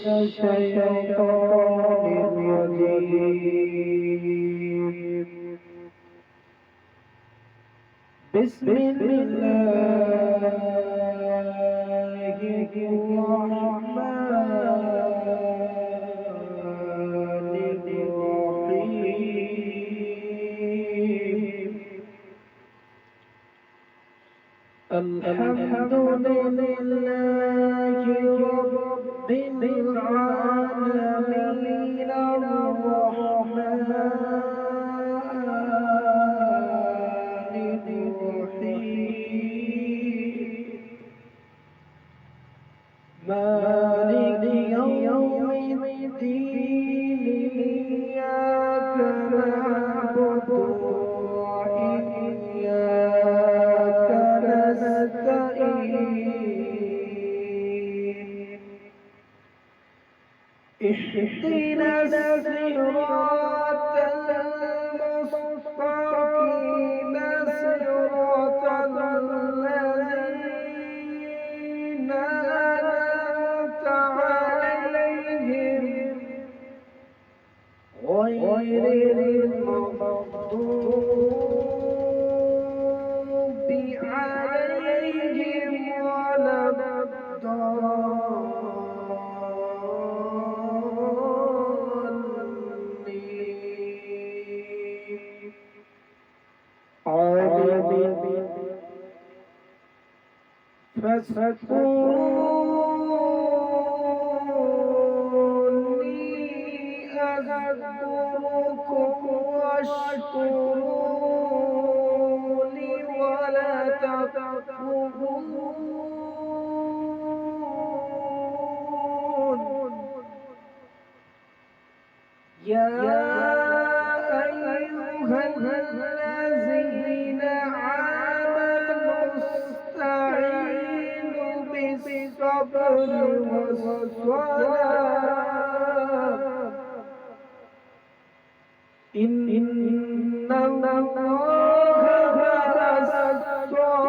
الشيطان الرجيم. بسم الله الرحمن الرحيم. الحمد لله رب العالمين الرحمن الرحيم مالك يوم الدين. إياك نعبد وإياك نستعين. اهدنا الصراط المستقيم صراط الذين أنعمت عليهم غير المغضوب عليهم ولا الضالين. فاذكروني أذكركم واشكروا لي ولا تكفرون. يا أيها الذين آمنوا استعينوا بالصبر والصلاة إن الله مع الصابرين.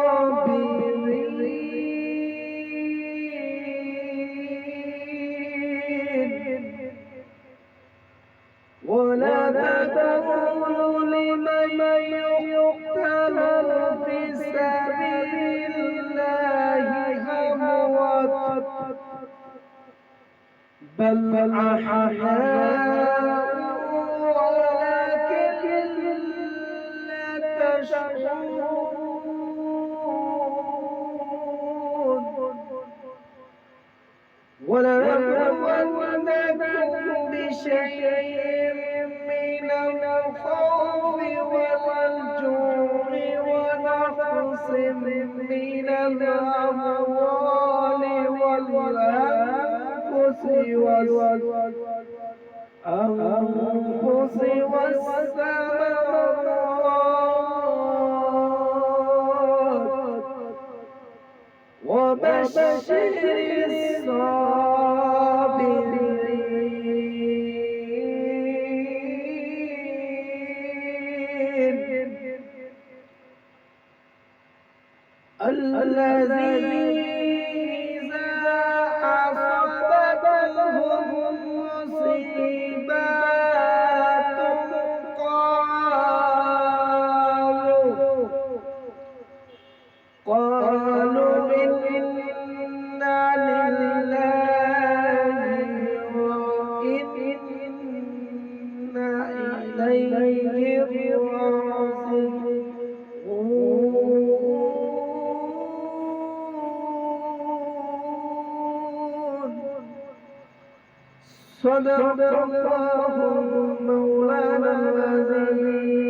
ولا تقولوا لمن يقتل في سبيل الله أموات بل أحياء ولكن لا تشعرون. ولنبلونكم بشيء من الخوف والجوع ونقص من الأموال والأنفس والثمرات وبشر الصابرين الذين إذا أصابتهم مصيبات قالوا إنا لله وإنا إليه راجعون. صدق الله مولانا العظيم.